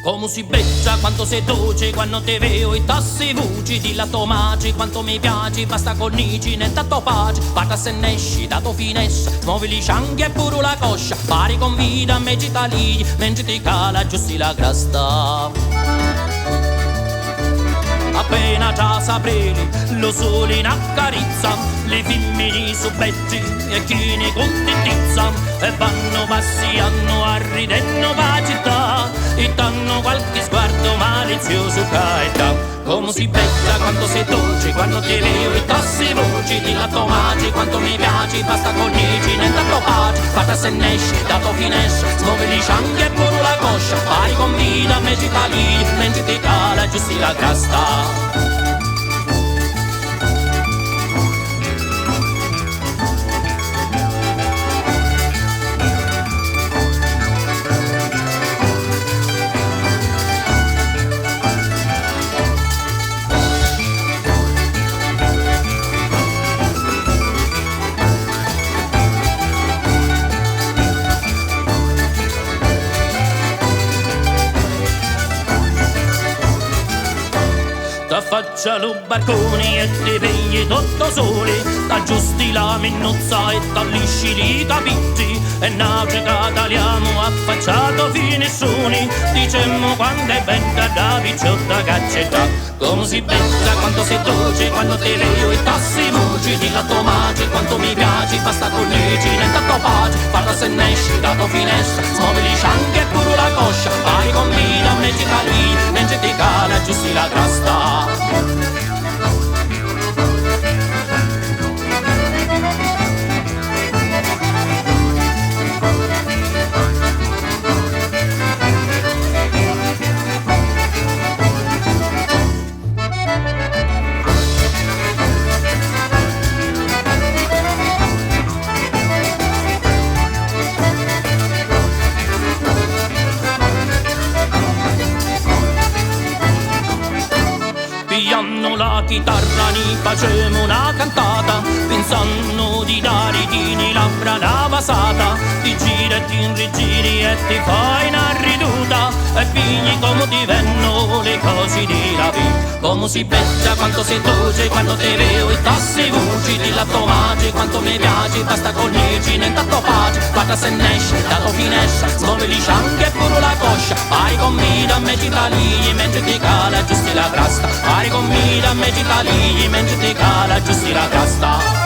Come si beccia, quanto sei dolce, quando te vedo e tassi voci, di la tomaci, quanto mi piaci, basta cornici, ne tanto pace, fatta se ne esci, dato finestra, muovi li cianghi e pure la coscia, pari con vita, me ci lì, mentre ti cala giusti la crasta. Appena già sapreli, lo sole in accarizza, le femmini su betti e chi ne contentizza, e vanno passiando a ridendo la città, e danno qualche sguardo malizioso caetà. Come si becca, quanto sei dolce, quando ti vedo e tassi voci, di la tomaci, quanto mi piaci, basta cornici, ne tanto pace, fatta se ne esci, dato finestra, smuove li cianghi e pure la coscia, pari con vita, me ci lì, mentre ti cala giusti la crasta. T'affaccia lo barconi e ti pigli tutto sole, t'aggiusti la minnuzza e t'allisci i capiti, e naviga italiano affacciato finestroni, dicemmo quando è bella da picciotta caccetta. Come si becca, quanto sei dolce, quando ti vedo e tassi voci, di la tomaci, quanto mi piaci, basta cornici, ne tanto pace, parla se ne esci, dato finestra, smuovi li cianghi e pure la coscia, pari con vita, me ci lì, mentre ti cala giusti la crasta. Pigliando la chitarra ni facemo una cantata, pensando di dare tini labbra una vasata, ti gira e ti rigiri e ti fai una riduta, e pigli come ti vengono le cose di la vita. Come si becca, quanto sei dolce, quando ti vedo e tassi voci, di la tomaci, quanto mi piaci, basta cornici, ne tanto pace, guarda se ne esce, dato finestra, smuove li cianghi e pure la coscia, pari con vita, me ci lì, mentre ti cala giusti la crasta, pari con vita, me ci lì, mentre ti cala giusti la crasta.